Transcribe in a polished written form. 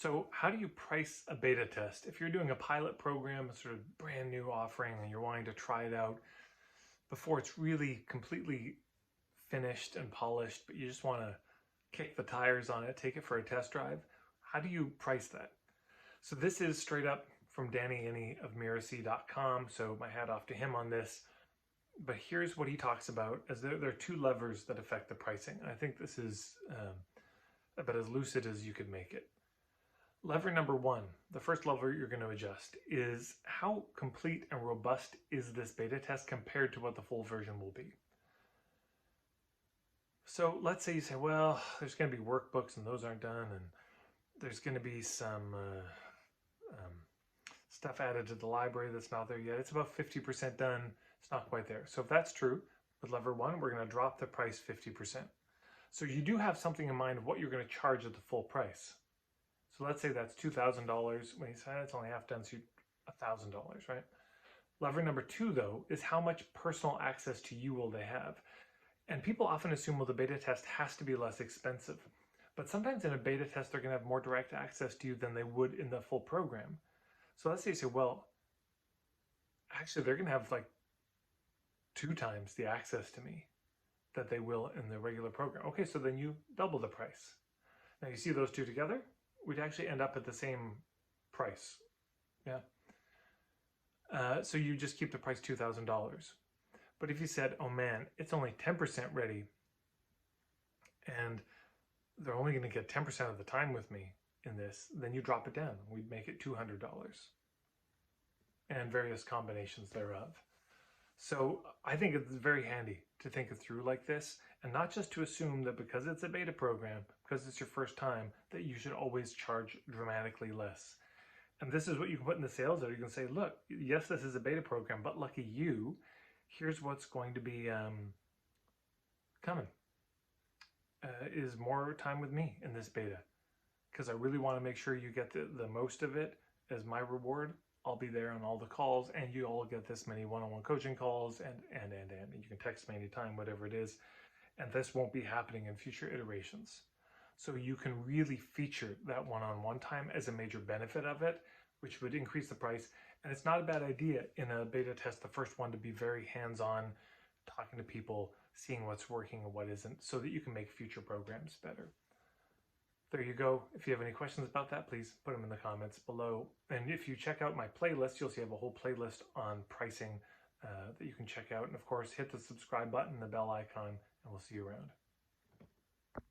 So how do you price a beta test? If you're doing a pilot program, a sort of brand new offering, and you're wanting to try it out before it's really completely finished and polished, but you just want to kick the tires on it, take it for a test drive, how do you price that? So this is straight up from Danny Iny of Miracy.com, so my hat off to him on this. But here's what he talks about, as there are two levers that affect the pricing. I think this is about as lucid as you could make it. Lever number one, the first lever you're going to adjust, is how complete and robust is this beta test compared to what the full version will be. So let's say you say, well, there's going to be workbooks and those aren't done, and there's going to be some stuff added to the library that's not there yet. It's about 50% done. It's not quite there. So if that's true, with lever one, we're going to drop the price 50%. So you do have something in mind of what you're going to charge at the full price. So let's say that's $2,000. When you say it's only half done, so $1,000, right? Lever number two, though, is how much personal access to you will they have? And people often assume, well, the beta test has to be less expensive. But sometimes in a beta test, they're going to have more direct access to you than they would in the full program. So let's say you say, well, actually, they're going to have like 2 times the access to me that they will in the regular program. Okay, so then you double the price. Now you see those two together, we'd actually end up at the same price. Yeah. So you just keep the price $2,000. But if you said, oh man, it's only 10% ready, and they're only going to get 10% of the time with me in this, then you drop it down. We'd make it $200 and various combinations thereof. So I think it's very handy to think it through like this, and not just to assume that because it's a beta program, because it's your first time, that you should always charge dramatically less. And this is what you can put in the sales letter. You can say, look, yes, this is a beta program, but lucky you, here's what's going to be coming. Is more time with me in this beta, because I really want to make sure you get the most of it as my reward. I'll be there on all the calls, and you all get this many one-on-one coaching calls, and you can text me anytime, whatever it is, and this won't be happening in future iterations. So you can really feature that one-on-one time as a major benefit of it, which would increase the price. And it's not a bad idea in a beta test, the first one, to be very hands-on, talking to people, seeing what's working and what isn't, so that you can make future programs better. There you go. If you have any questions about that, please put them in the comments below. And if you check out my playlist, you'll see I have a whole playlist on pricing that you can check out. And of course, hit the subscribe button, the bell icon, and we'll see you around.